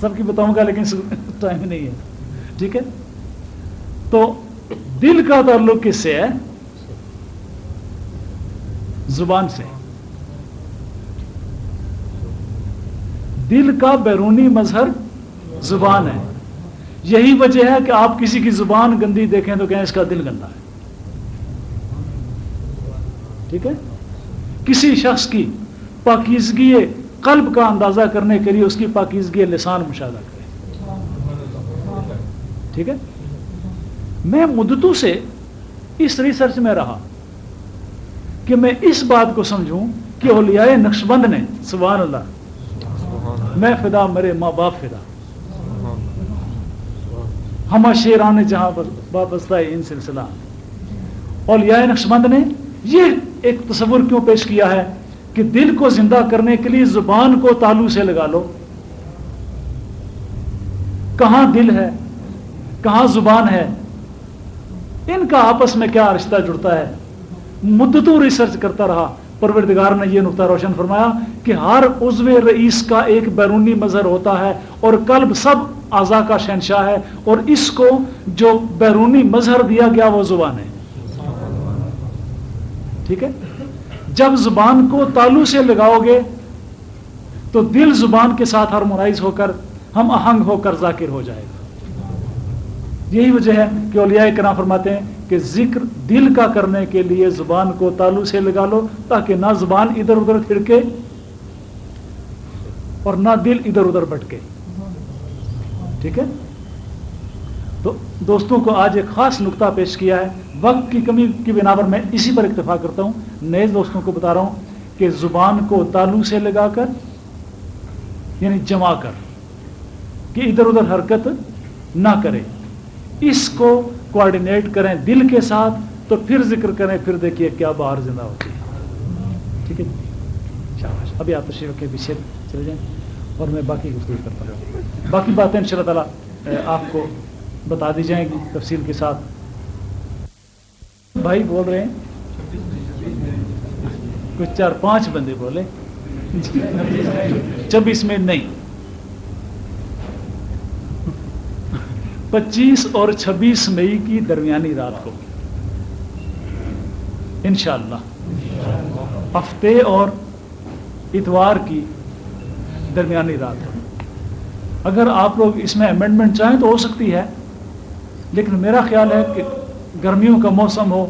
سب کی بتاؤں گا لیکن ٹائم نہیں ہے. ٹھیک ہے, تو دل کا تعلق کس سے ہے؟ زبان سے. دل کا بیرونی مظہر زبان ہے. یہی وجہ ہے کہ آپ کسی کی زبان گندی دیکھیں تو کہیں اس کا دل گندا ہے. ٹھیک ہے, کسی شخص کی پاکیزگی قلب کا اندازہ کرنے کے لیے اس کی پاکیزگی لسان مشاہدہ کریں. ٹھیک ہے, میں مدتوں سے اس ریسرچ میں رہا کہ میں اس بات کو سمجھوں کہ اولیاء نقشبند نے, سبحان اللہ, میں فدا میرے ماں باپ فدا, ہما شیران جہاں وابستہ ان سلسلہ, اولیاء نقشبند نے یہ ایک تصور کیوں پیش کیا ہے کہ دل کو زندہ کرنے کے لیے زبان کو تالو سے لگا لو. کہاں دل ہے, کہاں زبان ہے, ان کا آپس میں کیا رشتہ جڑتا ہے. مدتوں ریسرچ کرتا رہا. پروردگار نے یہ نقطہ روشن فرمایا کہ ہر عضو رئیس کا ایک بیرونی مظہر ہوتا ہے اور قلب سب اعضاء کا شہنشاہ ہے, اور اس کو جو بیرونی مظہر دیا گیا وہ زبان ہے. ٹھیک ہے, جب زبان کو تالو سے لگاؤ گے تو دل زبان کے ساتھ ہارمونائز ہو کر ہم آہنگ ہو کر ذاکر ہو جائے گا. یہی وجہ ہے کہ اولیاء کرام فرماتے ہیں کہ ذکر دل کا کرنے کے لیے زبان کو تالو سے لگا لو تاکہ نہ زبان ادھر ادھر پھڑکے اور نہ دل ادھر ادھر بھٹکے. ٹھیک ہے, تو دوستوں کو آج ایک خاص نقطہ پیش کیا ہے. وقت کی کمی کی بنا پر میں اسی پر اکتفا کرتا ہوں. نئے دوستوں کو بتا رہا ہوں کہ زبان کو تالو سے لگا کر, یعنی جما کر, کہ ادھر ادھر حرکت نہ کرے, اس کو کوآرڈینیٹ کریں دل کے ساتھ, تو پھر ذکر کریں, پھر دیکھیے کیا باہر زندہ ہوتی ہے. ٹھیک ہے, شاباش. ابھی آپ تشریف رکھیں, پیچھے چلے جائیں اور میں باقی گفتگو کرتا ہوں. باقی باتیں انشاءاللہ تعالیٰ آپ کو بتا دی جائیں گی تفصیل کے ساتھ. بھائی بول رہے ہیں, کچھ 4-5 بندے بولے, 26 میں نہیں, 25 اور 26 مئی کی درمیانی رات کو انشاءاللہ, ہفتے اور اتوار کی درمیانی رات. اگر آپ لوگ اس میں امینڈمنٹ چاہیں تو ہو سکتی ہے, لیکن میرا خیال ہے کہ گرمیوں کا موسم ہو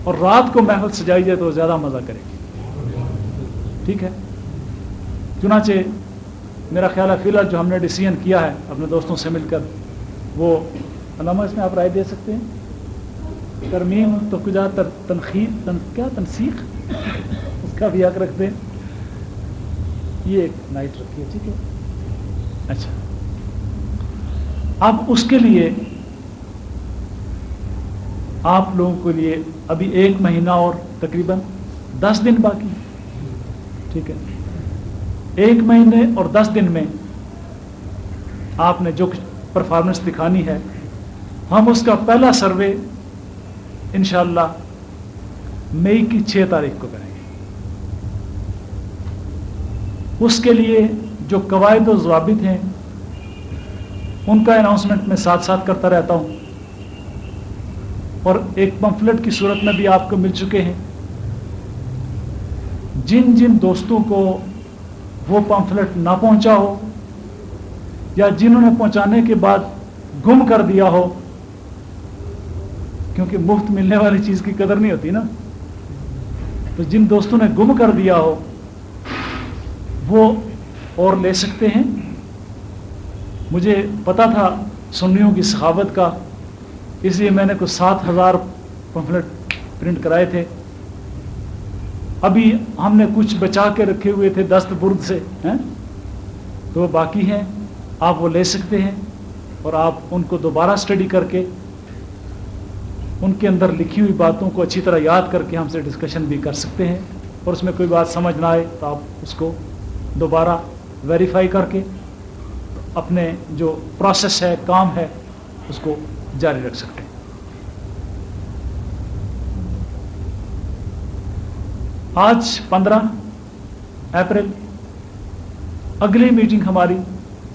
اور رات کو محفل سجائی جائے تو زیادہ مزہ کرے گی. ٹھیک ہے, چنانچہ میرا خیال ہے فی الحال جو ہم نے ڈیسیژن کیا ہے اپنے دوستوں سے مل کر, وہ علامہ اس میں آپ رائے دے سکتے ہیں, ترمیم تو کجا تنقید کیا تنسیخ, اس کا بھی حق رکھتے ہیں. یہ ایک نائٹ رکھیے. ٹھیک ہے, اچھا. اب اس کے لیے آپ لوگوں کے لیے ابھی 1 مہینہ اور تقریباً 10 دن باقی. ٹھیک ہے, 1 مہینے اور 10 دن میں آپ نے جو پرفارمنس دکھانی ہے, ہم اس کا پہلا سروے انشاءاللہ مئی کی 6 تاریخ کو کریں گے. اس کے لیے جو قواعد و ضوابط ہیں ان کا اناؤنسمنٹ میں ساتھ ساتھ کرتا رہتا ہوں, اور ایک پمفلٹ کی صورت میں بھی آپ کو مل چکے ہیں. جن جن دوستوں کو وہ پمفلٹ نہ پہنچا ہو یا جنہوں نے پہنچانے کے بعد گم کر دیا ہو, کیونکہ مفت ملنے والی چیز کی قدر نہیں ہوتی نا, تو جن دوستوں نے گم کر دیا ہو وہ اور لے سکتے ہیں. مجھے پتا تھا سنیوں کی سخاوت کا, اس لیے میں نے کچھ 7,000 پمفلٹ پرنٹ کرائے تھے. ابھی ہم نے کچھ بچا کے رکھے ہوئے تھے دست برد سے ہیں, تو وہ باقی ہیں, آپ وہ لے سکتے ہیں, اور آپ ان کو دوبارہ اسٹڈی کر کے ان کے اندر لکھی ہوئی باتوں کو اچھی طرح یاد کر کے ہم سے ڈسکشن بھی کر سکتے ہیں. اور اس میں کوئی بات سمجھ نہ آئے تو آپ اس کو دوبارہ ویریفائی کر کے اپنے جو پروسیس ہے, کام ہے, اس کو جاری رکھ سکتے ہیں. آج 15 اپریل, اگلی میٹنگ ہماری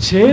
6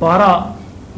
12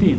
3।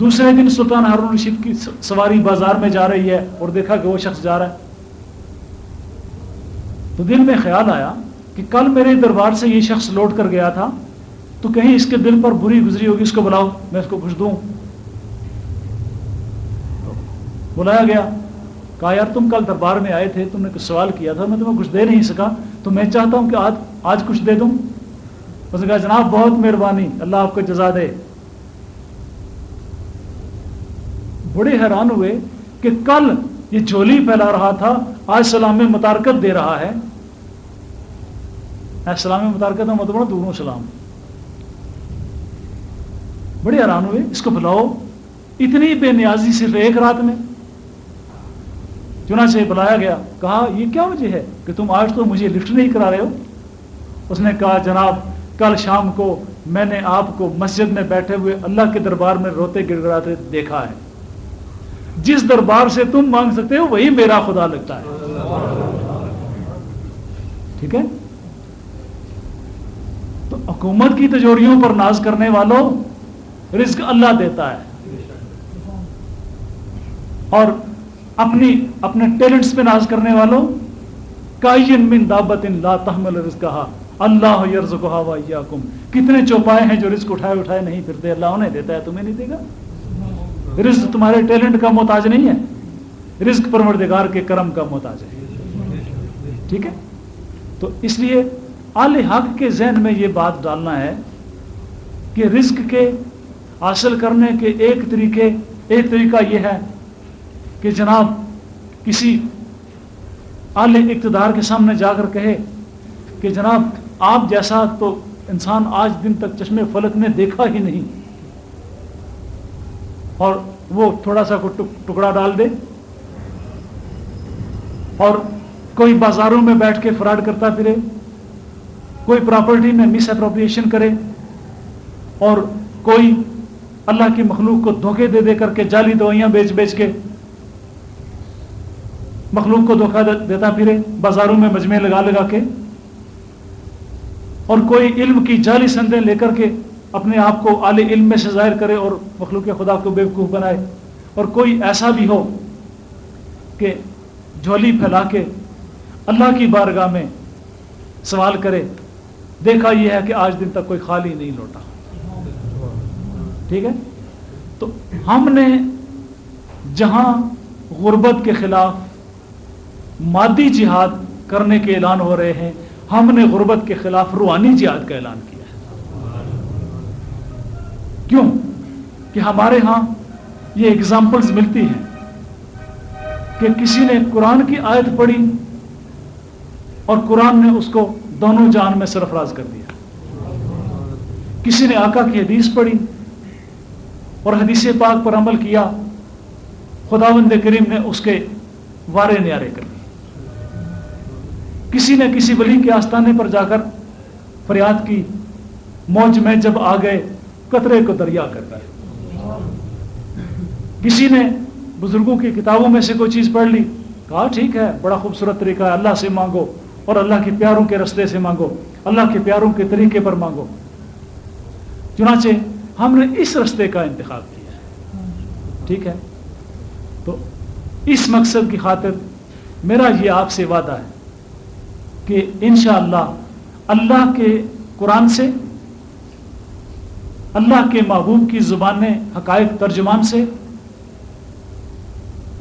دوسرے دن سلطان ہارون رشید کی سواری بازار میں جا رہی ہے اور دیکھا کہ وہ شخص جا رہا ہے، تو دل میں خیال آیا کہ کل میرے دربار سے یہ شخص لوٹ کر گیا تھا، تو کہیں اس کے دل پر بری گزری ہوگی، اس کو بلاؤ، میں اس کو کچھ دوں۔ بلایا گیا، کہا یار تم کل دربار میں آئے تھے، تم نے کچھ سوال کیا تھا، میں تمہیں کچھ دے نہیں سکا، تو میں چاہتا ہوں کہ آج کچھ دے دوں۔ اس نے کہا جناب بہت مہربانی، اللہ آپ کو جزا دے۔ بڑے حیران ہوئے کہ کل یہ جھولی پھیلا رہا تھا، آج سلام متارکت دے رہا ہے۔ سلام متارکت کا مطلب دونوں سلام۔ بڑے حیران ہوئے، اس کو بلاؤ، اتنی بے نیازی صرف ایک رات میں۔ چنانچہ بلایا گیا، کہا یہ کیا وجہ ہے کہ تم آج تو مجھے لفٹ نہیں کرا رہے ہو؟ اس نے کہا جناب کل شام کو میں نے آپ کو مسجد میں بیٹھے ہوئے اللہ کے دربار میں روتے گڑگڑاتے دیکھا ہے، جس دربار سے تم مانگ سکتے ہو وہی میرا خدا لگتا ہے۔ ٹھیک ہے، تو حکومت کی تجوریوں پر ناز کرنے والوں، رزق اللہ دیتا ہے، اور اپنے ٹیلنٹس پہ ناز کرنے والوں، کائن من دابت لا تحمل رزقہا اللہ یرزقہا وایاکم، کتنے چوپائے ہیں جو رزق اٹھائے نہیں پھرتے، اللہ انہیں دیتا ہے، تمہیں نہیں دے گا۔ رزق تمہارے ٹیلنٹ کا محتاج نہیں ہے، رزق پروردگار کے کرم کا محتاج ہے۔ ٹھیک ہے، تو اس لیے اہل حق کے ذہن میں یہ بات ڈالنا ہے کہ رزق کے حاصل کرنے کے ایک طریقہ یہ ہے کہ جناب کسی اعلی اقتدار کے سامنے جا کر کہے کہ جناب آپ جیسا تو انسان آج دن تک چشمے فلک نے دیکھا ہی نہیں، اور وہ تھوڑا سا ٹکڑا ڈال دے، اور کوئی بازاروں میں بیٹھ کے فراڈ کرتا پھرے، کوئی پراپرٹی میں مس اپروپریشن کرے، اور کوئی اللہ کی مخلوق کو دھوکے دے کر کے جعلی دوائیاں بیچ کے مخلوق کو دھوکہ دیتا پھرے بازاروں میں مجمع لگا کے، اور کوئی علم کی جعلی سندیں لے کر کے اپنے آپ کو اعلی علم میں سے ظاہر کرے اور مخلوق خدا کو بیوقوف بنائے، اور کوئی ایسا بھی ہو کہ جھولی پھیلا کے اللہ کی بارگاہ میں سوال کرے، دیکھا یہ ہے کہ آج دن تک کوئی خالی نہیں لوٹا۔ ٹھیک ہے، تو ہم نے جہاں غربت کے خلاف مادی جہاد کرنے کے اعلان ہو رہے ہیں، ہم نے غربت کے خلاف روحانی جہاد کا اعلان کیا ہے۔ کیوں کہ ہمارے ہاں یہ اگزامپلز ملتی ہیں کہ کسی نے قرآن کی آیت پڑھی اور قرآن نے اس کو دونوں جہان میں سرفراز کر دیا، کسی نے آقا کی حدیث پڑھی اور حدیث پاک پر عمل کیا، خداوند کریم نے اس کے وارے نیارے کر دیے، کسی نے کسی ولی کے آستانے پر جا کر فریاد کی، موج میں جب آ گئے قطرے کو دریا کر گئے، کسی نے بزرگوں کی کتابوں میں سے کوئی چیز پڑھ لی، کہا ٹھیک ہے بڑا خوبصورت طریقہ ہے، اللہ سے مانگو اور اللہ کے پیاروں کے رستے سے مانگو، اللہ کے پیاروں کے طریقے پر مانگو۔ چنانچہ ہم نے اس رستے کا انتخاب کیا ہے۔ ٹھیک ہے، تو اس مقصد کی خاطر میرا یہ آپ سے وعدہ ہے کہ انشاءاللہ اللہ کے قرآن سے، اللہ کے محبوب کی زبان حقائق ترجمان سے،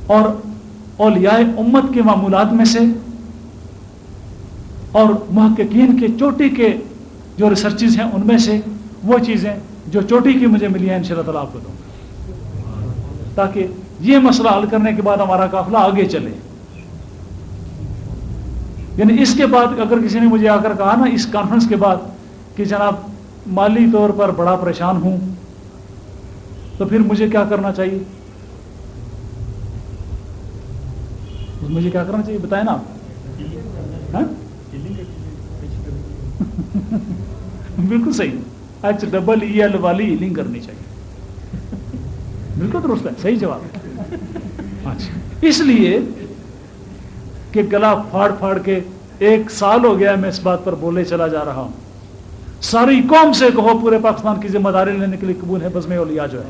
اور اولیاء امت کے معمولات میں سے، اور محققین کے چوٹی کے جو ریسرچز ہیں ان میں سے وہ چیزیں جو چوٹی کی مجھے ملی ہیں انشاءاللہ تعالیٰ آپ کو دوں گا، تاکہ یہ مسئلہ حل کرنے کے بعد ہمارا قافلہ آگے چلے۔ یعنی اس کے بعد اگر کسی نے مجھے آ کر کہا نا اس کانفرنس کے بعد کہ جناب مالی طور پر بڑا پریشان ہوں، تو پھر مجھے کیا کرنا چاہیے؟ مجھے کیا کرنا چاہیے بتائیں نا آپ۔ بالکل صحیح، HEEL والی ہیلنگ کرنی چاہیے، بالکل درست ہے، صحیح جواب ہے۔ اچھا، اس لیے کہ گلا پھاڑ پھاڑ کے 1 سال ہو گیا میں اس بات پر بولے چلا جا رہا ہوں، ساری قوم سے کہو پورے پاکستان کی ذمہ داری لینے کے لیے قبول ہے بزم اولیاء جو ہے،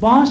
5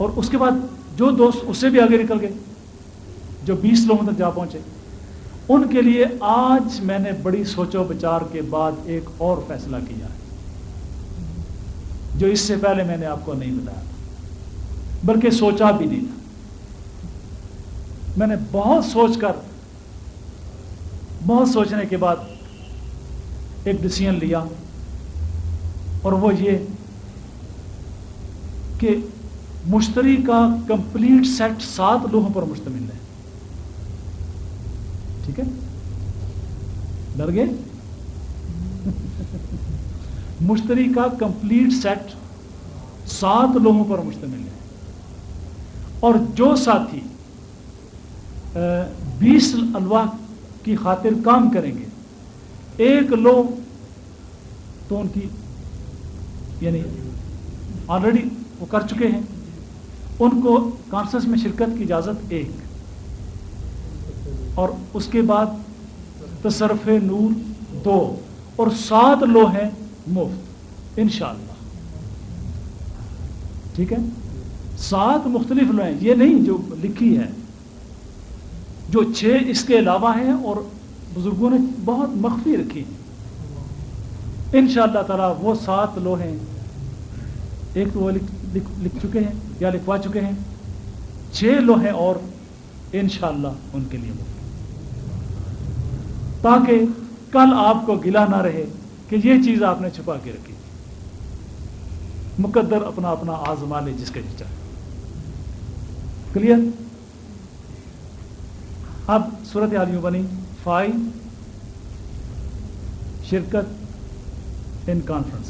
اور اس کے بعد جو دوست اس سے بھی آگے نکل گئے، جو 20 لوگوں تک جا پہنچے، ان کے لیے آج میں نے بڑی سوچ و بچار کے بعد ایک اور فیصلہ کیا ہے جو اس سے پہلے میں نے آپ کو نہیں بتایا تھا، بلکہ سوچا بھی نہیں تھا۔ میں نے بہت سوچنے کے بعد ایک ڈیسیژن لیا، اور وہ یہ کہ مشتری کا کمپلیٹ سیٹ 7 لوہوں پر مشتمل ہے۔ ٹھیک ہے، ڈر گئے؟ مشتری کا کمپلیٹ سیٹ 7 لوہوں پر مشتمل ہے، اور جو ساتھی 20 الواح کی خاطر کام کریں گے، 1 لوح تو ان کی یعنی آلریڈی وہ کر چکے ہیں، ان کو کانفرنس میں شرکت کی اجازت 1، اور اس کے بعد تصرف نور 2، اور 7 لوح ہیں مفت انشاءاللہ۔ ٹھیک ہے، 7 مختلف لوح ہیں، یہ نہیں جو لکھی ہے، جو 6 اس کے علاوہ ہیں اور بزرگوں نے بہت مخفی رکھی ہیں۔ انشاءاللہ تعالی وہ 7 لوح ہیں، ایک تو وہ لکھ چکے ہیں یا لکھوا چکے ہیں، 6 لوح ہیں اور انشاءاللہ ان کے لیے مفت، تاکہ کل آپ کو گلہ نہ رہے کہ یہ چیز آپ نے چھپا کے رکھی۔ مقدر اپنا اپنا آزما لے جس کا جی چاہے۔ کلیئر؟ اب صورت حال یوں بنی، 5 شرکت ان کانفرنس،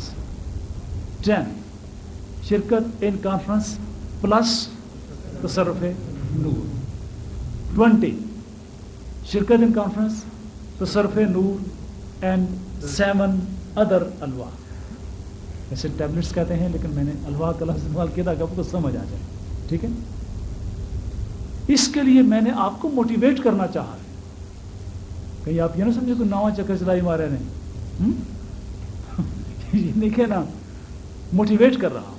10 شرکت ان کانفرنس پلس تصرف نور، 20 شرکت ان کانفرنس تصرف نور اینڈ 7 ادر الواح۔ ایسے ٹیبلٹس کہتے ہیں لیکن میں نے الواح کا لفظ استعمال کیا تھا آپ کو سمجھ آ جائے۔ ٹھیک ہے، اس کے لیے میں نے آپ کو موٹیویٹ کرنا چاہا ہے، کہیں آپ یہ نہ سمجھے کوئی نواں چکر چلائی مارے نے، یہ نہیں کہنا، موٹیویٹ کر رہا ہوں،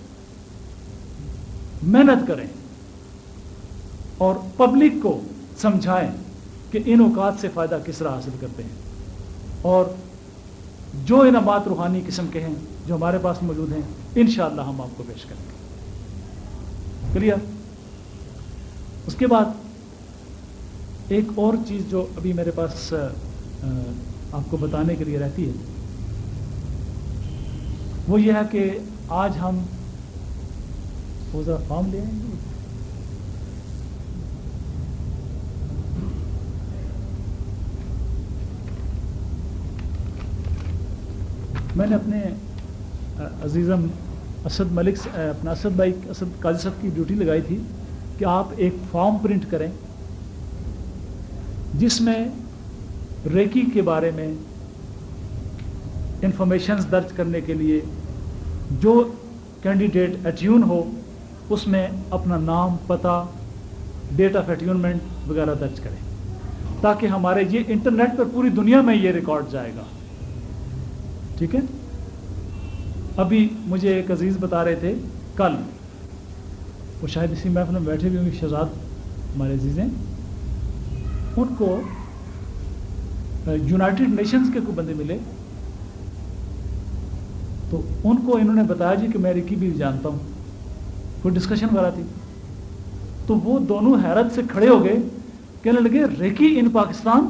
محنت کریں اور پبلک کو سمجھائیں کہ ان اوقات سے فائدہ کس طرح حاصل کرتے ہیں، اور جو انعامات روحانی قسم کے ہیں جو ہمارے پاس موجود ہیں انشاءاللہ ہم آپ کو پیش کریں گے۔ کلیئر؟ اس کے بعد ایک اور چیز جو ابھی میرے پاس آپ کو بتانے کے لیے رہتی ہے، وہ یہ ہے کہ آج ہم وہ ذرا فارم لے آئیں گے۔ میں نے اپنے عزیزم اسد ملک اپنا اسد بھائی اسد قاضی صاحب کی ڈیوٹی لگائی تھی کہ آپ ایک فارم پرنٹ کریں جس میں ریکی کے بارے میں انفارمیشنز درج کرنے کے لیے جو کینڈیڈیٹ ایٹیون ہو اس میں اپنا نام، پتہ، ڈیٹ آف ایٹیونمنٹ وغیرہ درج کریں، تاکہ ہمارے یہ انٹرنیٹ پر پوری دنیا میں یہ ریکارڈ جائے گا۔ ٹھیک ہے، ابھی مجھے ایک عزیز بتا رہے تھے کل، وہ شاید اسی محفل میں بیٹھے بھی ہوں گے، شہزاد ہمارے عزیز ہیں، ان کو یونائٹڈ نیشنز کے کوئی بندے ملے تو ان کو انہوں نے بتایا جی کہ میں ریکی بھی جانتا ہوں، کوئی ڈسکشن وغیرہ تھی، تو وہ دونوں حیرت سے کھڑے ہو گئے، کہنے لگے ریکی ان پاکستان،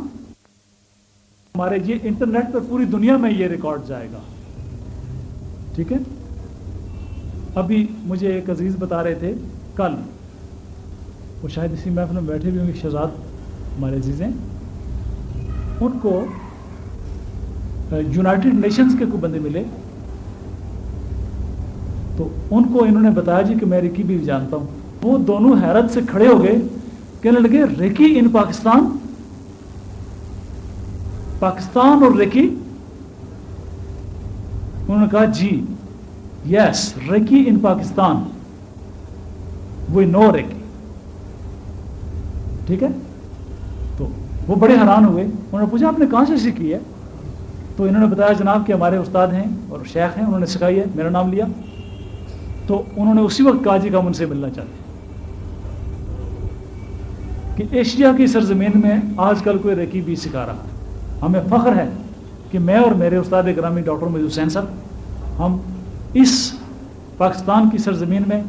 ہمارے یہ انٹرنیٹ پر پوری دنیا میں یہ ریکارڈ جائے گا۔ ٹھیک ہے، ابھی مجھے ایک عزیز بتا رہے تھے کل، وہ شاید اسی محفل میں بیٹھے بھی ہوں گے، شہزاد ہمارے عزیز ہیں، ان کو یونائٹڈ نیشنز کے کوئی بندے ملے تو ان کو انہوں نے بتایا جی کہ میں ریکی بھی جانتا ہوں، وہ دونوں حیرت سے کھڑے ہو گئے، کہنے لگے ریکی ان پاکستان، پاکستان اور ریکی؟ انہوں نے کہا جی یس، ریکی ان پاکستان، وی نو ریکی۔ ٹھیک ہے، تو وہ بڑے حیران ہوئے، انہوں نے پوچھا آپ نے کہاں سے سیکھی ہے؟ تو انہوں نے بتایا جناب کہ ہمارے استاد ہیں اور شیخ ہیں، انہوں نے سکھائی ہے، میرا نام لیا، تو انہوں نے اسی وقت کہا جی کہ ہم ان سے ملنا چاہتے ہیں۔ کہ ایشیا کی سرزمین میں آج کل کوئی رقیبی سکھا رہا ہے. ہمیں فخر ہے کہ میں اور میرے استاد گرامی ڈاکٹر مجید حسین صاحب ہم اس پاکستان کی سرزمین میں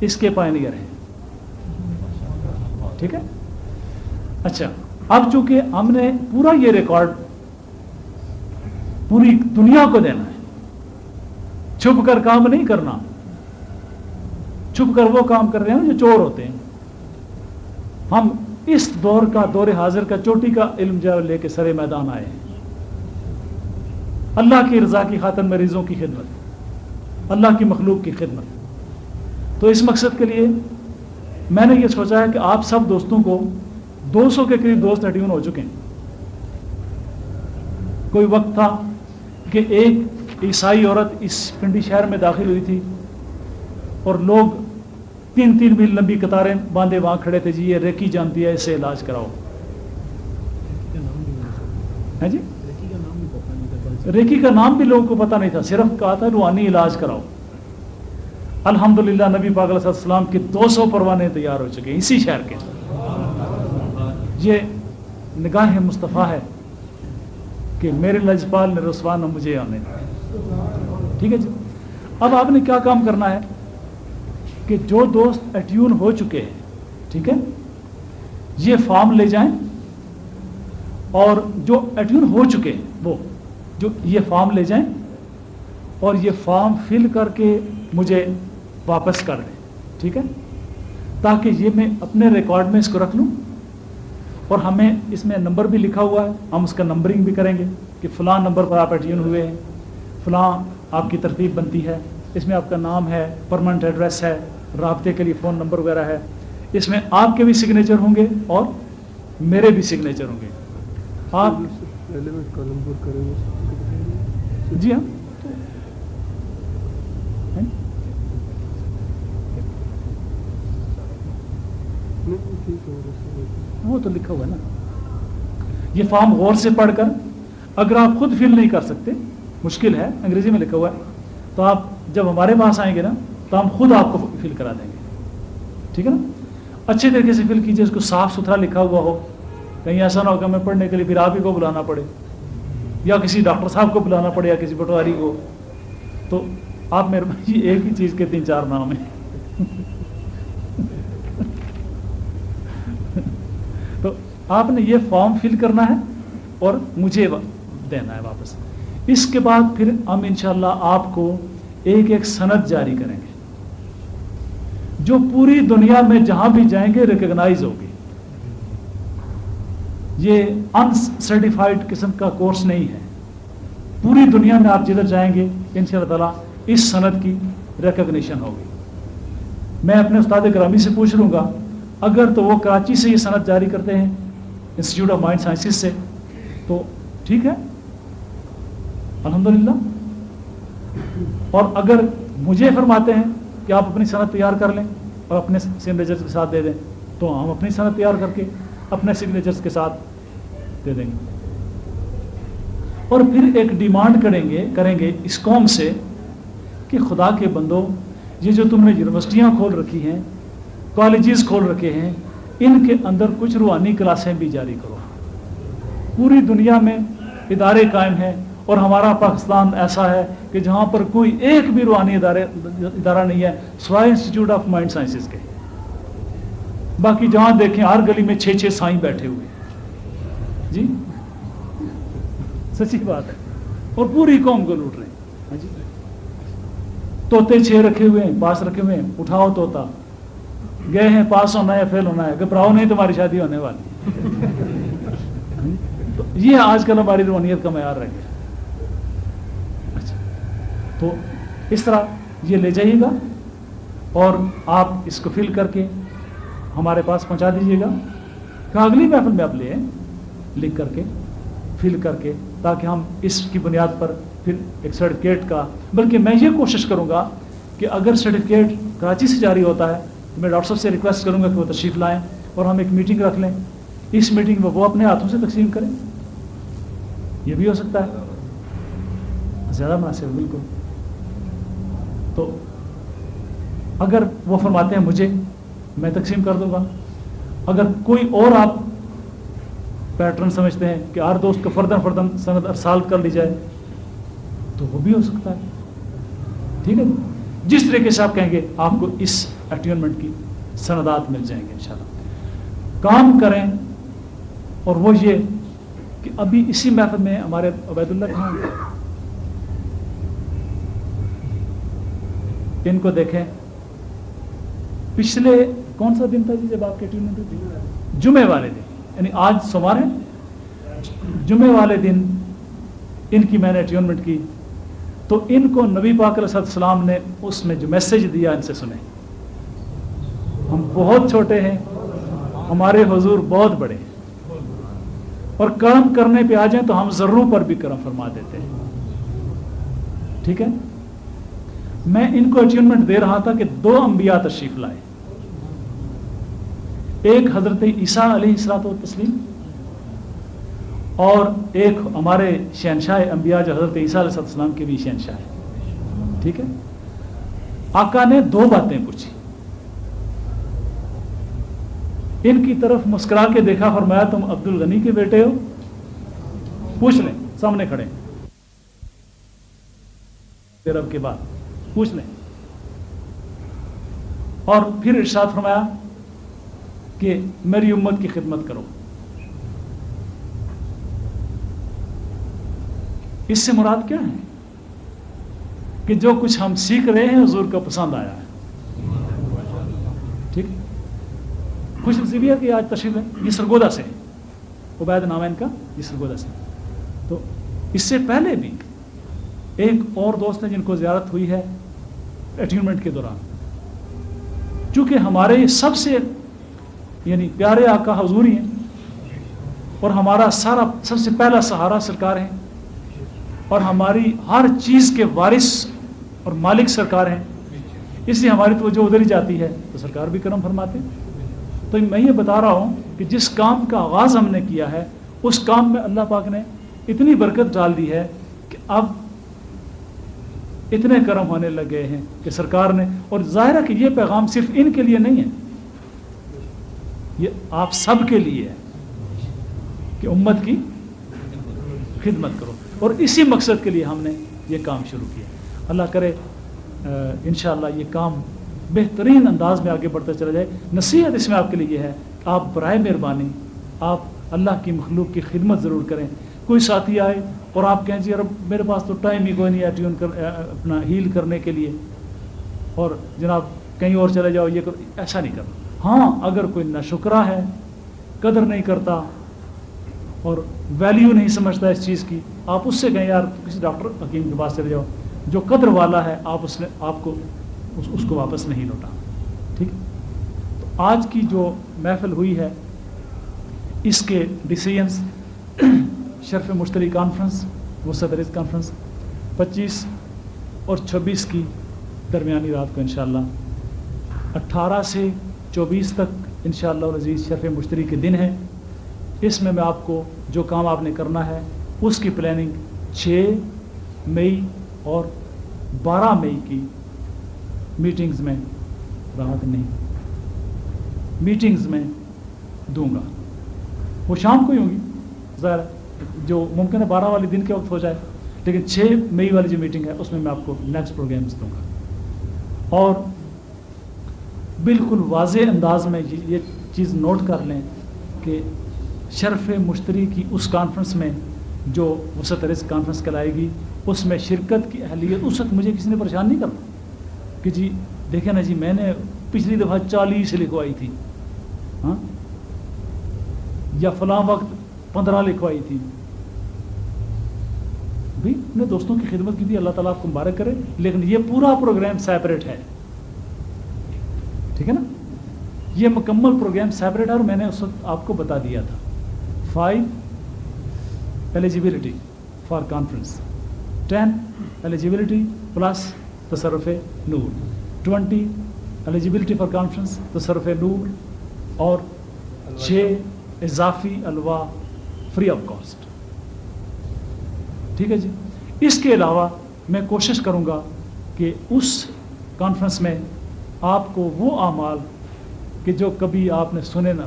اس کے پائنیئر ہیں. ٹھیک ہے. اچھا اب چونکہ ہم نے پورا یہ ریکارڈ پوری دنیا کو دینا ہے, چھپ کر کام نہیں کرنا. چھپ کر وہ کام کر رہے ہیں جو چور ہوتے ہیں. ہم اس دور کا, دور حاضر کا چوٹی کا علم جو لے کے سرے میدان آئے ہیں. اللہ کی رضا کی خاطر مریضوں کی خدمت, اللہ کی مخلوق کی خدمت. تو اس مقصد کے لیے میں نے یہ سوچا ہے کہ آپ سب دوستوں کو 200 کے قریب دوست اٹیون ہو چکے ہیں. کوئی وقت تھا کہ ایک عیسائی عورت اس پنڈی شہر میں داخل ہوئی تھی اور لوگ 3 میل لمبی قطاریں باندھے وہاں کھڑے تھے. جی یہ ریکی جانتی ہے, اس سے علاج کراؤ. ہے جی, ریکی کا نام بھی لوگوں کو پتہ نہیں تھا, صرف کہا تھا روحانی علاج کراؤ. الحمدللہ نبی پاک علیہ السلام کے 200 پروانے تیار ہو چکے ہیں اسی شہر کے. یہ نگاہ مصطفیٰ ہے کہ میرے لجپال نے رسوا نہ مجھے آنے. ٹھیک ہے جی. اب آپ نے کیا کام کرنا ہے کہ جو دوست اٹیون ہو چکے ہیں, ٹھیک ہے, یہ فارم لے جائیں, اور جو اٹیون ہو چکے ہیں وہ جو یہ فارم لے جائیں اور یہ فارم فل کر کے مجھے واپس کر دیں. ٹھیک ہے, تاکہ یہ میں اپنے ریکارڈ میں اس کو رکھ لوں. اور ہمیں اس میں نمبر بھی لکھا ہوا ہے, ہم اس کا نمبرنگ بھی کریں گے کہ فلاں نمبر پر آپ اٹیون ہوئے ہیں, فلاں آپ کی ترتیب بنتی ہے, اس میں آپ کا نام ہے, پرماننٹ ایڈریس ہے, رابطے کے لیے فون نمبر وغیرہ ہے. اس میں آپ کے بھی سگنیچر ہوں گے اور میرے بھی سگنیچر ہوں گے. آپ جی ہاں وہ تو لکھا ہوا ہے نا. یہ فارم غور سے پڑھ کر, اگر آپ خود فل نہیں کر سکتے, مشکل ہے, انگریزی میں لکھا ہوا ہے, تو آپ جب ہمارے پاس آئیں گے نا تو ہم خود آپ کو فل کرا دیں گے. ٹھیک ہے نا. اچھے طریقے سے فل کیجیے, اس کو صاف ستھرا لکھا ہوا ہو, کہیں ایسا نہ ہو کہ ہمیں پڑھنے کے لیے پھر آپ ہی کو بلانا پڑے یا کسی ڈاکٹر صاحب کو بلانا پڑے یا کسی پٹواری کو. تو آپ مہربانی ایک ہی چیز کے 3-4 نام ہیں. تو آپ نے یہ فارم فل کرنا ہے اور مجھے دینا ہے واپس. اس کے بعد پھر ہم انشاءاللہ آپ کو ایک سند جاری کریں گے جو پوری دنیا میں جہاں بھی جائیں گے ریکگنائز ہوگی. یہ ان سرٹیفائڈ قسم کا کورس نہیں ہے. پوری دنیا میں آپ جدھر جائیں گے انشاءاللہ تعالیٰ اس سند کی ریکگنیشن ہوگی. میں اپنے استاد گرامی سے پوچھ لوں گا, اگر تو وہ کراچی سے یہ سند جاری کرتے ہیں انسٹیٹیوٹ آف مائنڈ سائنسز سے تو ٹھیک ہے الحمدللہ. اور اگر مجھے فرماتے ہیں کہ آپ اپنی سند تیار کر لیں اور اپنے سگنیچرز کے ساتھ دے دیں تو ہم اپنی سند تیار کر کے اپنے سگنیچرز کے ساتھ دے دیں گے. اور پھر ایک ڈیمانڈ کریں گے اس قوم سے کہ خدا کے بندو, یہ جو تم نے یونیورسٹیاں کھول رکھی ہیں, کالجز کھول رکھے ہیں, ان کے اندر کچھ روحانی کلاسیں بھی جاری کرو. پوری دنیا میں ادارے قائم ہیں اور ہمارا پاکستان ایسا ہے کہ جہاں پر کوئی ایک بھی روحانی ادارہ نہیں ہے سوائے انسٹیٹیوٹ آف مائنڈ سائنسز کے. باقی جہاں دیکھیں ہر گلی میں 6 سائیں بیٹھے ہوئے ہیں. جی سچی بات ہے. اور پوری قوم کو لوٹ رہے ہیں. جی طوطے 6 رکھے ہوئے ہیں, پاس رکھے ہوئے ہیں, اٹھاؤ طوطا, گئے ہیں, پاس ہونا ہے فیل ہونا ہے, گھبراؤ نہیں تمہاری شادی ہونے والی. تو یہ آج کل ہماری روحانیت کا معیار رہ گیا. اچھا تو اس طرح یہ لے جائیے گا اور آپ اس کو فل کر کے ہمارے پاس پہنچا دیجیے گا. اگلی محفل میں آپ لے لکھ کر کے فل کر کے, تاکہ ہم اس کی بنیاد پر پھر ایک سرٹیفکیٹ کا, بلکہ میں یہ کوشش کروں گا کہ اگر سرٹیفکیٹ کراچی سے جاری ہوتا ہے تو میں ڈاکٹر صاحب سے ریکویسٹ کروں گا کہ وہ تشریف لائیں اور ہم ایک میٹنگ رکھ لیں. اس میٹنگ میں وہ اپنے ہاتھوں سے تقسیم کریں, یہ بھی ہو سکتا ہے, زیادہ مناسب بالکل. تو اگر وہ فرماتے ہیں مجھے, میں تقسیم کر دوں گا. اگر کوئی اور آپ پیٹرن سمجھتے ہیں کہ ہر دوست کو فردن سند ارسال کر لی جائے تو وہ بھی ہو سکتا ہے. ٹھیک ہے, جس طریقے سے آپ کہیں گے آپ کو اس اٹیونمنٹ کی سندات مل جائیں گے انشاءاللہ. کام کریں, اور وہ یہ کہ ابھی اسی محفل میں ہمارے عبید اللہ کہاں ان کو دیکھیں, پچھلے کون سا دن تھا جی جب آپ کی اٹیونمنٹ ہوئی تھی؟ جمعے والے دن, یعنی آج سوموار ہے, جمعے والے دن ان کی میں نے اٹیونمنٹ کی, تو ان کو نبی پاک علیہ السلام نے اس میں جو میسج دیا ان سے سنیں. ہم بہت چھوٹے ہیں, ہمارے حضور بہت بڑے ہیں, اور کرم کرنے پہ آ جائیں تو ہم ضرور پر بھی کرم فرما دیتے ہیں. ٹھیک ہے, میں ان کو اٹیونمنٹ دے رہا تھا کہ 2 انبیاء تشریف لائے, ایک حضرت عیسیٰ علیہ الصلوۃ والتسلیم اور ایک ہمارے شہنشاہ انبیاء جو حضرت عیسیٰ علیہ السلام کے بھی شہنشاہ ہیں. ٹھیک ہے, آقا نے 2 باتیں پوچھی, ان کی طرف مسکرا کے دیکھا, فرمایا تم عبد الغنی کے بیٹے ہو؟ پوچھ لیں, سامنے کھڑے رب کے بعد پوچھ لیں. اور پھر ارشاد فرمایا کہ میری امت کی خدمت کرو. اس سے مراد کیا ہے کہ جو کچھ ہم سیکھ رہے ہیں حضور کو پسند آیا ہے. ٹھیک, خوش نصیبی ہے کہ آج تشریف ہے, یہ سرگودا سے, عبید نام ہے ان کا, یہ سرگودا سے. تو اس سے پہلے بھی ایک اور دوست ہیں جن کو زیارت ہوئی ہے اٹیونمنٹ کے دوران. چونکہ ہمارے سب سے یعنی پیارے آقا حضور ہی ہیں, اور ہمارا سارا سب سے پہلا سہارا سرکار ہیں, اور ہماری ہر چیز کے وارث اور مالک سرکار ہیں, اس لیے ہماری توجہ ادھر ہی جاتی ہے, تو سرکار بھی کرم فرماتے. تو میں یہ بتا رہا ہوں کہ جس کام کا آغاز ہم نے کیا ہے اس کام میں اللہ پاک نے اتنی برکت ڈال دی ہے کہ اب اتنے کرم ہونے لگے ہیں کہ سرکار نے, اور ظاہر ہے کہ یہ پیغام صرف ان کے لیے نہیں ہے, یہ آپ سب کے لیے ہے کہ امت کی خدمت کرو, اور اسی مقصد کے لیے ہم نے یہ کام شروع کیا. اللہ کرے انشاءاللہ یہ کام بہترین انداز میں آگے بڑھتا چلا جائے. نصیحت اس میں آپ کے لیے یہ ہے, آپ برائے مہربانی آپ اللہ کی مخلوق کی خدمت ضرور کریں. کوئی ساتھی آئے اور آپ کہیں جی یار میرے پاس تو ٹائم ہی کوئی نہیں ایٹیون اپنا ہیل کرنے کے لیے, اور جناب کہیں اور چلے جاؤ, یہ کرو, ایسا نہیں کرنا. ہاں اگر کوئی ناشکرا ہے, قدر نہیں کرتا اور ویلیو نہیں سمجھتا اس چیز کی, آپ اس سے کہیں یار کسی ڈاکٹر حکیم کے پاس چلے جاؤ, جو قدر والا ہے آپ اس نے آپ کو اس کو واپس نہیں لوٹا. ٹھیک, تو آج کی جو محفل ہوئی ہے اس کے ڈیسیژنس شرف مشتری کانفرنس, وسعت رزق کانفرنس 25 اور 26 کی درمیانی رات کو انشاءاللہ, 18 سے 24 تک انشاءاللہ العزیز شرف مشتری کے دن ہے. اس میں آپ کو جو کام آپ نے کرنا ہے اس کی پلاننگ 6 مئی اور 12 مئی کی میٹنگز میں, راحت نہیں میٹنگز میں دوں گا. وہ شام کو ہی ہوں گی, ظاہر جو ممکن ہے 12 والی دن کے وقت ہو جائے, لیکن 6 مئی والی جو میٹنگ ہے اس میں آپ کو نیکسٹ پروگرامز دوں گا. اور بالکل واضح انداز میں یہ چیز نوٹ کر لیں کہ شرف مشتری کی اس کانفرنس میں جو وسعت رزق کانفرنس کلائے گی اس میں شرکت کی اہلیت, اس وقت مجھے کسی نے پریشان نہیں کرنا کہ جی دیکھیں نا جی میں نے پچھلی دفعہ 40 لکھوائی تھی, ہاں, یا فلاں وقت 15 لکھوائی تھی. بھی اپنے دوستوں کی خدمت کی تھی, اللہ تعالیٰ آپ کو مبارک کرے, لیکن یہ پورا پروگرام سیپریٹ ہے. ٹھیک ہے نا, یہ مکمل پروگرام سیپریٹ ہے, اور میں نے اس وقت آپ کو بتا دیا تھا 5 eligibility for conference, 10 eligibility plus تصرف نور, 20 ایلیجیبلٹی فار کانفرنس تصرف نور, اور 6 اضافی الوا فری آف کاسٹ. ٹھیک ہے جی. اس کے علاوہ میں کوشش کروں گا کہ اس کانفرنس میں آپ کو وہ اعمال کہ جو کبھی آپ نے سنے نہ,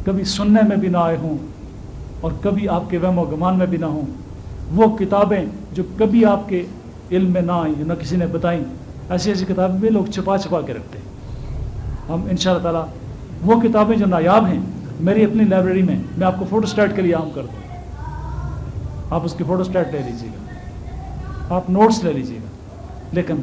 کبھی سننے میں بھی نہ آئے ہوں اور کبھی آپ کے وہم و گمان میں بھی نہ ہوں، وہ کتابیں جو کبھی آپ کے علم میں نہ آئیں، نہ کسی نے بتائیں، ایسی ایسی کتابیں بھی لوگ چھپا چھپا کے رکھتے ہیں. ہم انشاءاللہ تعالیٰ وہ کتابیں جو نایاب ہیں میری اپنی لائبریری میں، میں آپ کو فوٹو اسٹیٹ کے لیے عام کر دوں، آپ اس کی فوٹو اسٹیٹ لے لیجیے گا، آپ نوٹس لے لیجیے گا. لیکن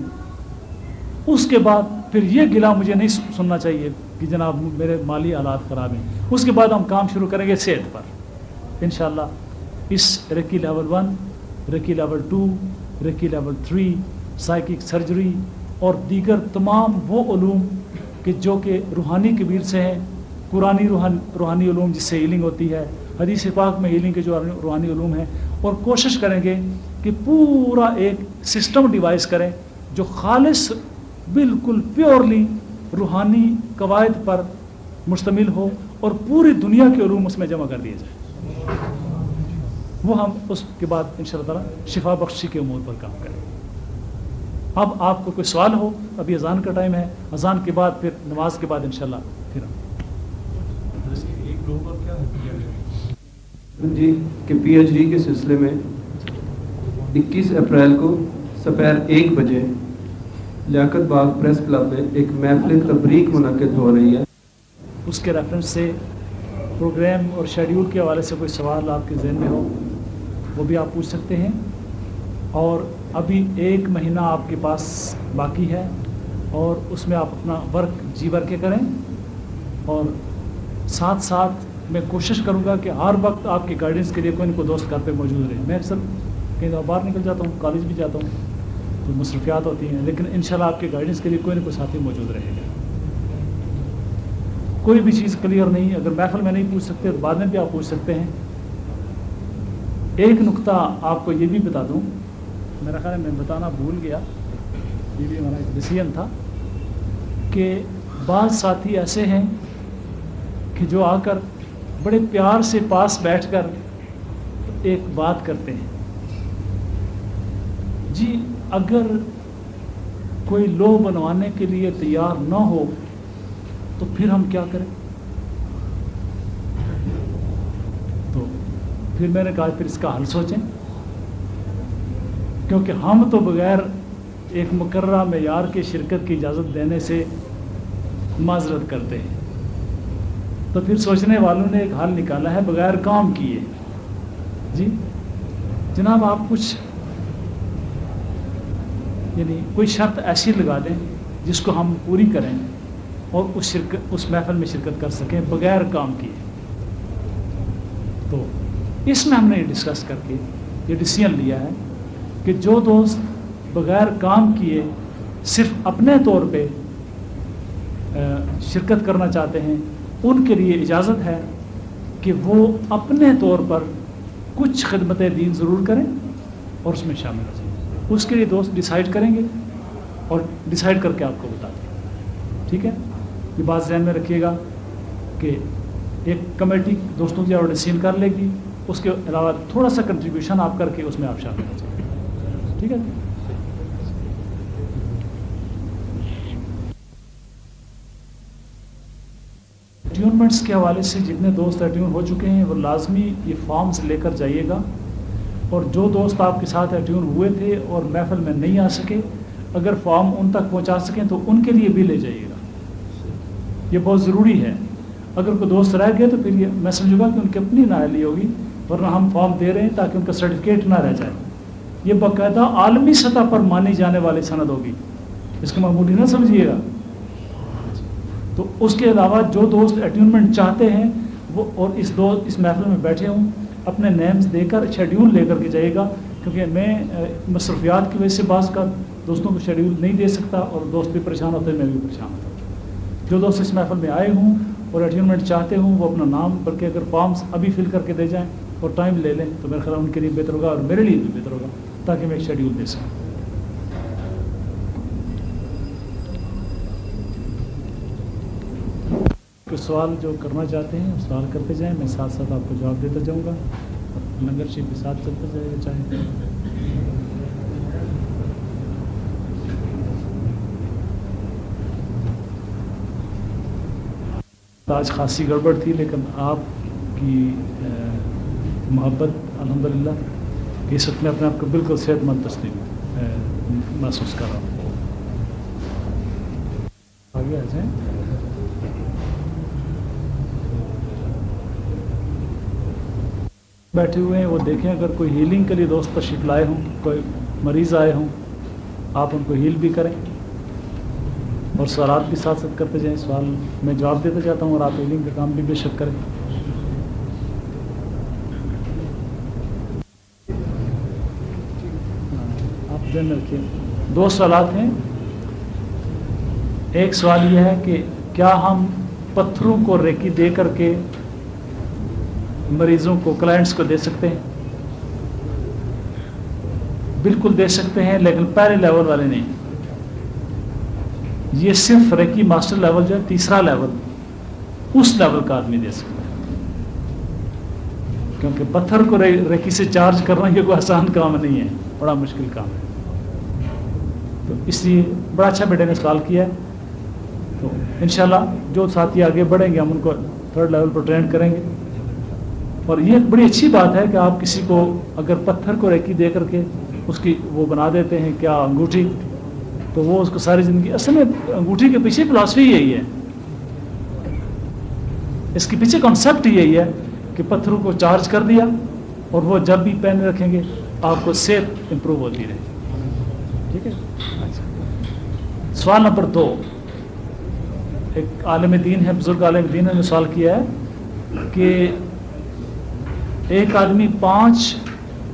اس کے بعد پھر یہ گلا مجھے نہیں سننا چاہیے کہ جناب میرے مالی حالات خراب ہیں. اس کے بعد ہم کام شروع کریں گے صحت پر انشاءاللہ. اس reiki level 1، reiki level 2، reiki level 3، psychic surgery اور دیگر تمام وہ علوم کہ جو کہ روحانی کبیر سے ہیں، قرآنی روحانی علوم جس سے ہیلنگ ہوتی ہے، حدیث پاک میں ہیلنگ کے جو روحانی علوم ہیں، اور کوشش کریں گے کہ پورا ایک سسٹم ڈیوائز کریں جو خالص بالکل پیورلی روحانی قواعد پر مشتمل ہو اور پوری دنیا کے علوم اس میں جمع کر دیے جائیں. وہ ہم اس کے بعد انشاءاللہ تعالیٰ شفا بخشی کے امور پر کام کریں. اب آپ کو کوئی سوال ہو، ابھی اذان کا ٹائم ہے، اذان کے بعد پھر نماز کے بعد انشاءاللہ پھر ہم جی کہ پی ایچ ڈی کے سلسلے میں 21 اپریل کو سپہر 1 بجے لیاقت باغ پریس کلب میں ایک محفل تبریک منعقد ہو رہی ہے. اس کے ریفرنس سے پروگرام اور شیڈیول کے حوالے سے کوئی سوال آپ کے ذہن میں ہو وہ بھی آپ پوچھ سکتے ہیں. اور ابھی 1 مہینہ آپ کے پاس باقی ہے اور اس میں آپ اپنا ورک جی بھر کے کریں. اور ساتھ ساتھ میں کوشش کروں گا کہ ہر وقت آپ کی گائیڈنس کے لیے کوئی نہ کوئی دوست گھر پہ موجود رہے. میں اکثر کہیں باہر نکل جاتا ہوں، کالج بھی جاتا ہوں تو مصروفیات ہوتی ہیں، لیکن انشاءاللہ آپ کی گائیڈنس کے لیے کوئی نہ کوئی ساتھی موجود رہے گا. کوئی بھی چیز کلیئر نہیں، اگر محفل میں نہیں پوچھ سکتے تو بعد میں بھی آپ پوچھ سکتے ہیں. ایک نقطہ آپ کو یہ بھی بتا دوں، میرا خیال ہے میں بتانا بھول گیا، یہ بھی ہمارا ایک ڈیسیژن تھا کہ بعض ساتھی ایسے ہیں کہ جو آ کر بڑے پیار سے پاس بیٹھ کر ایک بات کرتے ہیں. جی اگر کوئی لو بنوانے کے لیے تیار نہ ہو تو پھر ہم کیا کریں؟ تو پھر میں نے کہا پھر اس کا حل سوچیں، کیونکہ ہم تو بغیر ایک مقررہ معیار کے شرکت کی اجازت دینے سے معذرت کرتے ہیں. تو پھر سوچنے والوں نے ایک حل نکالا ہے بغیر کام کیے. جی جناب آپ کچھ یعنی کوئی شرط ایسی لگا دیں جس کو ہم پوری کریں اور اس محفل میں شرکت کر سکیں بغیر کام کیے. تو اس میں ہم نے یہ ڈسکس کر کے یہ ڈیسیژن لیا ہے کہ جو دوست بغیر کام کیے صرف اپنے طور پہ شرکت کرنا چاہتے ہیں ان کے لیے اجازت ہے کہ وہ اپنے طور پر کچھ خدمت دین ضرور کریں اور اس میں شامل ہو جائیں. اس کے لیے دوست ڈیسائیڈ کریں گے اور ڈیسائیڈ کر کے آپ کو بتا دیں. ٹھیک ہے، یہ بات ذہن میں رکھیے گا کہ ایک کمیٹی دوستوں کی اور ڈیسیژن کر لے گی، اس کے علاوہ تھوڑا سا کنٹریبیوشن آپ کر کے اس میں آپ شامل ہو جائیں. ٹھیک ہے. اٹیونمنٹس کے حوالے سے جتنے دوست اٹیون ہو چکے ہیں وہ لازمی یہ فارمز لے کر جائیے گا. اور جو دوست آپ کے ساتھ اٹیون ہوئے تھے اور محفل میں نہیں آ سکے، اگر فارم ان تک پہنچا سکیں تو ان کے لیے بھی لے جائیے گا. یہ بہت ضروری ہے. اگر کوئی دوست رہ گئے تو پھر یہ میں سمجھوں گا کہ ان کی اپنی نااہلی ہوگی، ورنہ ہم فارم دے رہے ہیں تاکہ ان کا سرٹیفکیٹ نہ رہ جائے. یہ باقاعدہ عالمی سطح پر مانی جانے والی سند ہوگی، اس کو معمولی نہ سمجھیے گا. تو اس کے علاوہ جو دوست اٹیونمنٹ چاہتے ہیں وہ اور اس محفل میں بیٹھے ہوں اپنے نیمز دے کر شیڈیول لے کر کے جائے گا، کیونکہ میں مصروفیات کی وجہ سے بعض کا دوستوں کو شیڈیول نہیں دے سکتا اور دوست بھی پریشان ہوتے ہیں، میں بھی پریشان ہوتا ہوں. جو دوست اس محفل میں آئے ہوں اور اٹیونمنٹ چاہتے ہوں وہ اپنا نام بلکہ اگر فارمز ابھی فل کر کے دے جائیں اور ٹائم لے لیں تو میرے خیال ان کے لیے بہتر ہوگا اور میرے لیے بھی بہتر ہوگا، تاکہ میں ایک شیڈیول دے سکوں. کوئی سوال جو کرنا چاہتے ہیں سوال کرتے جائیں، میں ساتھ ساتھ آپ کو جواب دیتا جاؤں گا. لنگر شیپ کے ساتھ چلتا جائے گا. چاہے آج خاصی گڑبڑ تھی لیکن آپ کی محبت الحمدللہ اس وقت میں اپنے آپ کو بالکل صحت مند تسلیم محسوس کر رہا ہوں. آگے آ جائیں. بیٹھے ہوئے ہیں وہ دیکھیں اگر کوئی ہیلنگ کے لیے دوست تشریف لائے ہوں, کوئی مریض آئے ہوں, آپ ان کو ہیل بھی کریں اور سوالات بھی ساتھ ساتھ کرتے جائیں. سوال میں جواب دیتا جاتا ہوں اور آپ ہیلنگ کا کام بھی بے شک کریں. آپ ذہن رکھیے 2 سوالات ہیں. ایک سوال یہ ہے کہ کیا ہم پتھروں کو ریکی دے کر کے مریضوں کو, کلائنٹس کو دے سکتے ہیں؟ بالکل دے سکتے ہیں, لیکن پہلے لیول والے نہیں. یہ صرف ریکی ماسٹر لیول جو ہے, تیسرا لیول, اس لیول کا آدمی دے سکتا ہے. کیونکہ پتھر کو ریکی سے چارج کرنا یہ کوئی آسان کام نہیں ہے, بڑا مشکل کام ہے. تو اس لیے بڑا اچھا بیٹے نے سوال کیا ہے. تو انشاءاللہ جو ساتھی آگے بڑھیں گے ہم ان کو 3rd لیول پر ٹرین کریں گے. اور یہ ایک بڑی اچھی بات ہے کہ آپ کسی کو اگر پتھر کو ریکی دے کر کے اس کی وہ بنا دیتے ہیں کیا انگوٹھی, تو وہ اس کو ساری زندگی, اصل میں انگوٹھی کے پیچھے فلاسفی یہی ہے, اس کے پیچھے کانسیپٹ یہی ہے کہ پتھروں کو چارج کر دیا اور وہ جب بھی پہنے رکھیں گے آپ کو صحت امپروو ہوتی رہے. ٹھیک ہے. سوال نمبر 2, ایک عالم دین ہے, بزرگ عالم دین نے سوال کیا ہے کہ ایک آدمی 5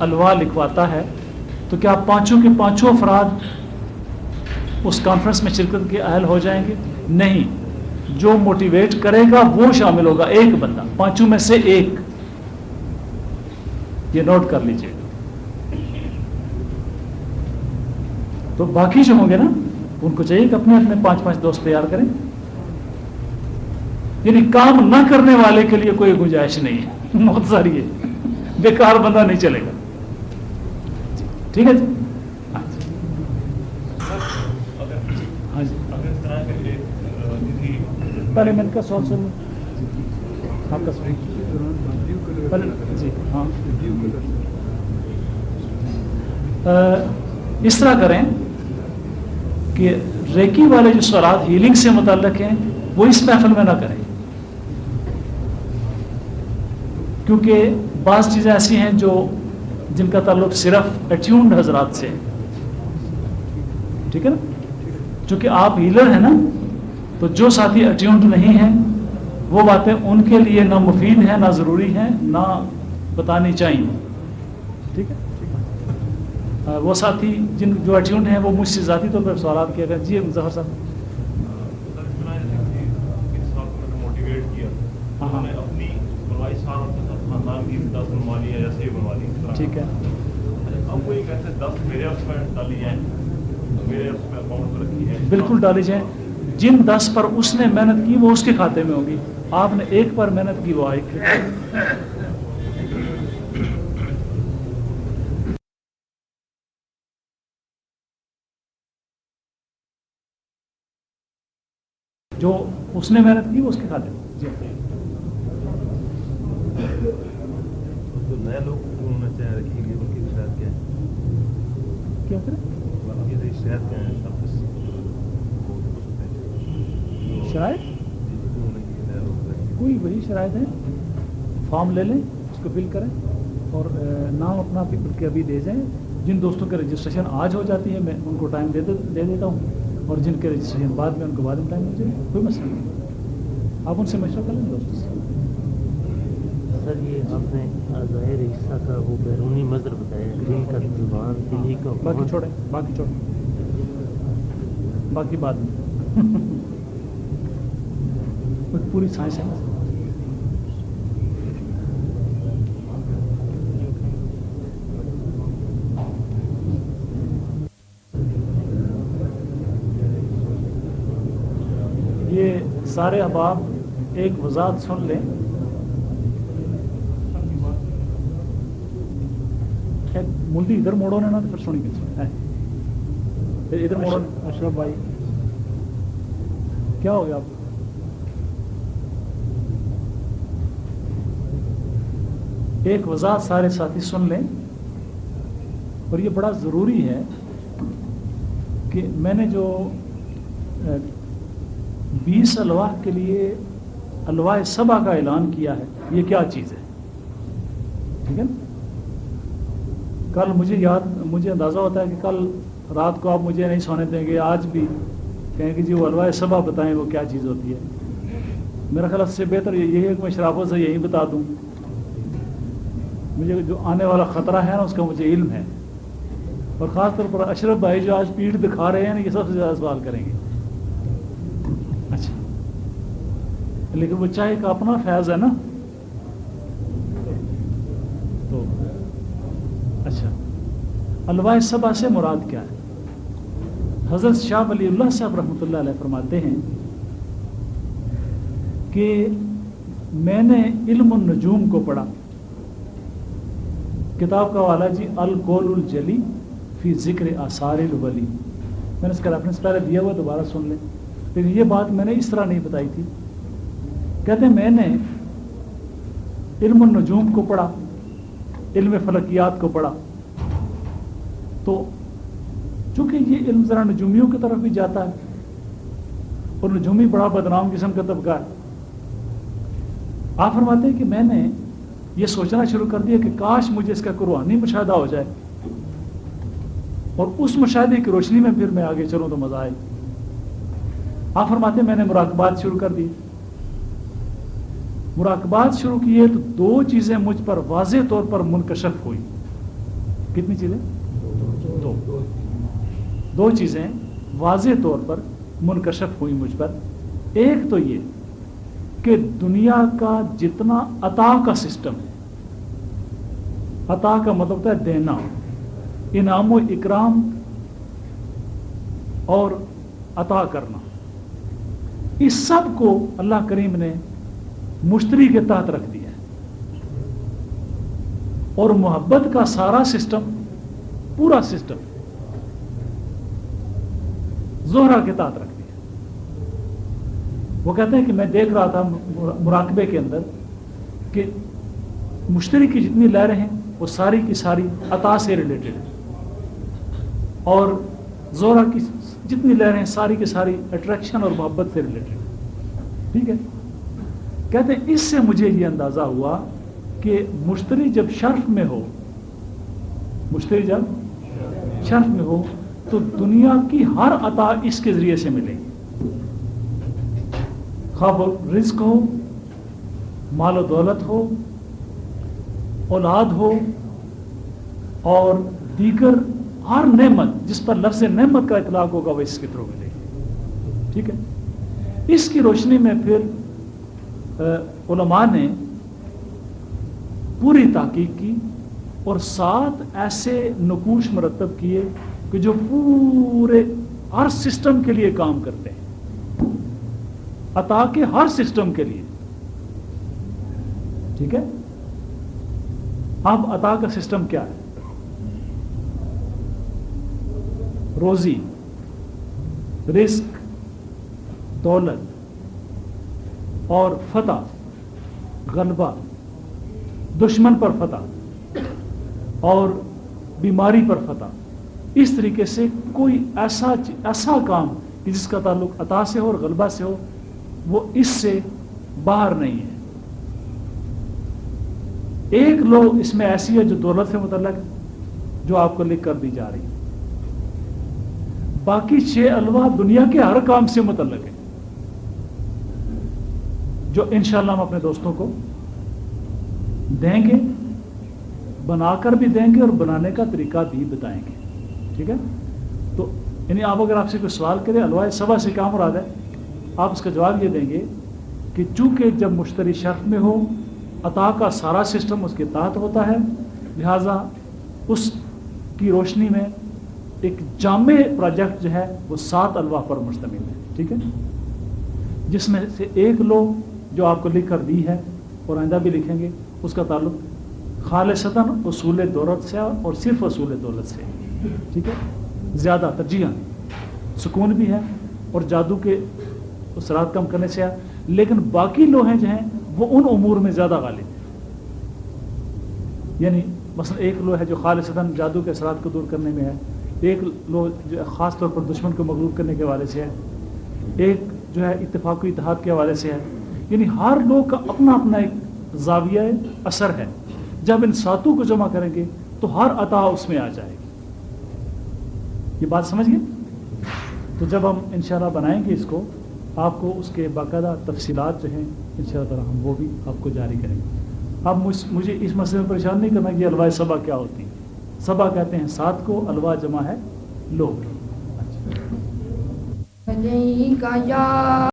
الوا لکھواتا ہے تو کیا 5 کے 5 افراد اس کانفرنس میں شرکت کے اہل ہو جائیں گے؟ نہیں, جو موٹیویٹ کرے گا وہ شامل ہوگا, ایک بندہ 5 میں سے 1. یہ نوٹ کر لیجئے. تو باقی جو ہوں گے نا ان کو چاہیے کہ اپنے اپنے 5 دوست تیار کریں. یعنی کام نہ کرنے والے کے لیے کوئی گنجائش نہیں ہے, بہت ساری ہے, بیکار بندہ نہیں چلے گا. ٹھیک ہے جی. ہاں جی, پہلے میں کا سوال سن آپ کا سوال جی. ہاں, اس طرح کریں کہ ریکی والے جو سوالات ہیلنگ سے متعلق ہیں وہ اس محفل میں نہ کریں, کیونکہ بعض چیزیں ایسی ہیں جو جن کا تعلق صرف اٹیونڈ حضرات سے ہے. ٹھیک ہے نا, چونکہ آپ ہیلر ہیں نا, تو جو ساتھی اٹیونڈ نہیں ہیں وہ باتیں ان کے لیے نہ مفید ہیں, نہ ضروری ہیں, نہ بتانی چاہیے. ٹھیک ہے. وہ ساتھی جو اٹیونڈ ہیں وہ مجھ سے ذاتی طور پر سوالات کیا کریں. جی ظفر صاحب. ہاں ٹھیک ہے. بالکل ڈالی جائیں. جن 10 پر اس نے محنت کی وہ اس کے کھاتے میں ہوگی, آپ نے 1 پر محنت کی وہ آئے. جو اس نے محنت کی وہ اس کے کھاتے میں. جی جو نئے لوگ ہونا چاہ رکھیں گے ان کی شاید کیا ہے, کیا کریں شاید کیا ہے شرائط, کوئی وہی شرائط ہے. فارم لے لیں, اس کو فل کریں اور نام اپنا کے ابھی دے جائیں. جن دوستوں کے رجسٹریشن آج ہو جاتی ہے میں ان کو ٹائم دے دیتا ہوں, اور جن کے رجسٹریشن بعد میں ان کو بعد میں ٹائم ہو جائے, کوئی مسئلہ نہیں. آپ ان سے مشورہ کر لیں دوستوں سے. سر یہ آپ نے ظاہر حصہ کا وہ بیرونی مظہر بتایا, دل کا زبان دلی کا, باقی چھوڑیں باقی بعد میں پوری سائنس ہے نا. یہ سارے احباب ایک وضاحت سن لیں. ملتی ادھر موڑو نے نا تو پھر سنی پھر ادھر موڑو. اشرف بھائی کیا ہو گیا آپ ایک وضاحت سارے ساتھی سن لیں، اور یہ بڑا ضروری ہے کہ میں نے جو 20 الواح کے لیے الواح سبا کا اعلان کیا ہے، یہ کیا چیز ہے؟ ٹھیک ہے نا؟ کل مجھے اندازہ ہوتا ہے کہ کل رات کو آپ مجھے نہیں سونے دیں گے، آج بھی کہیں کہ جی وہ الواح سبا بتائیں وہ کیا چیز ہوتی ہے۔ میرا خیال سے بہتر یہی ہے کہ میں شرافوں سے یہی بتا دوں، مجھے جو آنے والا خطرہ ہے نا اس کا مجھے علم ہے، اور خاص طور پر اشرف بھائی جو آج پیٹھ دکھا رہے ہیں نا، یہ سب سے زیادہ سوال کریں گے۔ اچھا، لیکن وہ چاہے کا اپنا فیض ہے نا، تو اچھا الواح سبا سے مراد کیا ہے؟ حضرت شاہ ولی اللہ صاحب رحمۃ اللہ علیہ فرماتے ہیں کہ میں نے علم النجوم کو پڑھا، کتاب کا حوالہ جی القول الجلی فی ذکر آثار الولی، میں نے اس کا ریفرنس پہلے دیا ہوا، دوبارہ سن لیں، لیکن یہ بات میں نے اس طرح نہیں بتائی تھی۔ کہتے ہیں میں نے علم النجوم کو پڑھا، علم فلکیات کو پڑھا، تو چونکہ یہ علم ذرا نجومیوں کی طرف بھی جاتا ہے، اور نجومی بڑا بدنام قسم کا طبقہ ہے، آپ فرماتے ہیں کہ میں نے یہ سوچنا شروع کر دیا کہ کاش مجھے اس کا قرآنی مشاہدہ ہو جائے، اور اس مشاہدے کی روشنی میں پھر میں آگے چلوں تو مزہ آئے۔ آپ فرماتے ہیں میں نے مراقبات شروع کر دی، مراقبات شروع کیے تو 2 چیزیں مجھ پر واضح طور پر منکشف ہوئی۔ کتنی چیزیں؟ 2 چیزیں واضح طور پر منکشف ہوئی مجھ پر۔ ایک تو یہ کہ دنیا کا جتنا عطا کا سسٹم ہے، عطا کا مطلب ہوتا ہے دینا، انعام و اکرام اور عطا کرنا، اس سب کو اللہ کریم نے مشتری کے تحت رکھ دیا ہے، اور محبت کا سارا سسٹم، پورا سسٹم زہرا کے تحت رکھ دیا۔ وہ کہتے ہیں کہ میں دیکھ رہا تھا مراقبے کے اندر کہ مشتری کی جتنی لہریں ہیں وہ ساری کی ساری عطا سے ریلیٹڈ ہیں، اور زہرا کی جتنی لہریں ہیں ساری کی ساری اٹریکشن اور محبت سے ریلیٹڈ ہیں۔ ٹھیک ہے، کہتے ہیں اس سے مجھے یہ اندازہ ہوا کہ مشتری جب شرف میں ہو، مشتری جب شرف میں ہو تو دنیا کی ہر عطا اس کے ذریعے سے ملے گی، خواہ وہ رزق ہو، مال و دولت ہو، اولاد ہو، اور دیگر ہر نعمت جس پر لفظ نعمت کا اطلاق ہوگا وہ اس کے تھرو ملے گی۔ ٹھیک ہے، اس کی روشنی میں پھر علماء نے پوری تحقیق کی اور 7 ایسے نقوش مرتب کیے کہ جو پورے ہر سسٹم کے لیے کام کرتے ہیں، عطا کے ہر سسٹم کے لیے۔ ٹھیک ہے، اب عطا کا سسٹم کیا ہے؟ روزی، رزق، دولت اور فتح، غلبہ، دشمن پر فتح اور بیماری پر فتح، اس طریقے سے کوئی ایسا کام کہ جس کا تعلق عطا سے ہو اور غلبہ سے ہو وہ اس سے باہر نہیں ہے۔ ایک لو اس میں ایسی ہے جو دولت سے متعلق ہے، جو آپ کو لکھ کر دی جا رہی ہے، باقی 6 الواح دنیا کے ہر کام سے متعلق ہے، جو انشاءاللہ ہم اپنے دوستوں کو دیں گے، بنا کر بھی دیں گے اور بنانے کا طریقہ بھی بتائیں گے۔ ٹھیک ہے، تو یعنی آپ اگر آپ سے کوئی سوال کرے الواح سبا سے کیا مراد ہے، آپ اس کا جواب یہ دیں گے کہ چونکہ جب مشتری شرط میں ہو عطا کا سارا سسٹم اس کے تحت ہوتا ہے، لہذا اس کی روشنی میں ایک جامع پروجیکٹ جو ہے وہ 7 الواح پر مشتمل ہے۔ ٹھیک ہے، جس میں سے ایک لو جو آپ کو لکھ کر دی ہے اور آئندہ بھی لکھیں گے، اس کا تعلق خالصتاً اصول دولت سے اور صرف اصول دولت سے۔ ٹھیک ہے، زیادہ ترجیحاً سکون بھی ہے اور جادو کے اثرات کم کرنے سے ہے، لیکن باقی لوہیں جو ہیں وہ ان امور میں زیادہ غالب ہیں۔ یعنی مثلا ایک لو ہے جو خالصتاً جادو کے اثرات کو دور کرنے میں ہے، ایک لو جو خاص طور پر دشمن کو مغلوب کرنے کے حوالے سے ہے، ایک جو ہے اتفاق و اتحاد کے حوالے سے ہے. یعنی ہر لوگ کا اپنا اپنا ایک زاویہ اثر ہے. جب ان ساتوں کو جمع کریں گے تو ہر عطا اس میں آ جائے گی. یہ بات سمجھ گئے؟ تو جب ہم انشاءاللہ بنائیں گے اس کو، آپ کو اس کے باقاعدہ تفصیلات جو ہیں انشاءاللہ تعالی ہم وہ بھی آپ کو جاری کریں گے. اب مجھے اس مسئلے میں پریشان نہیں کرنا کہ الواء سبا کیا ہوتی ہے. سبا کہتے ہیں 7 کو، الواء جمع ہے لوگ. علیکا یا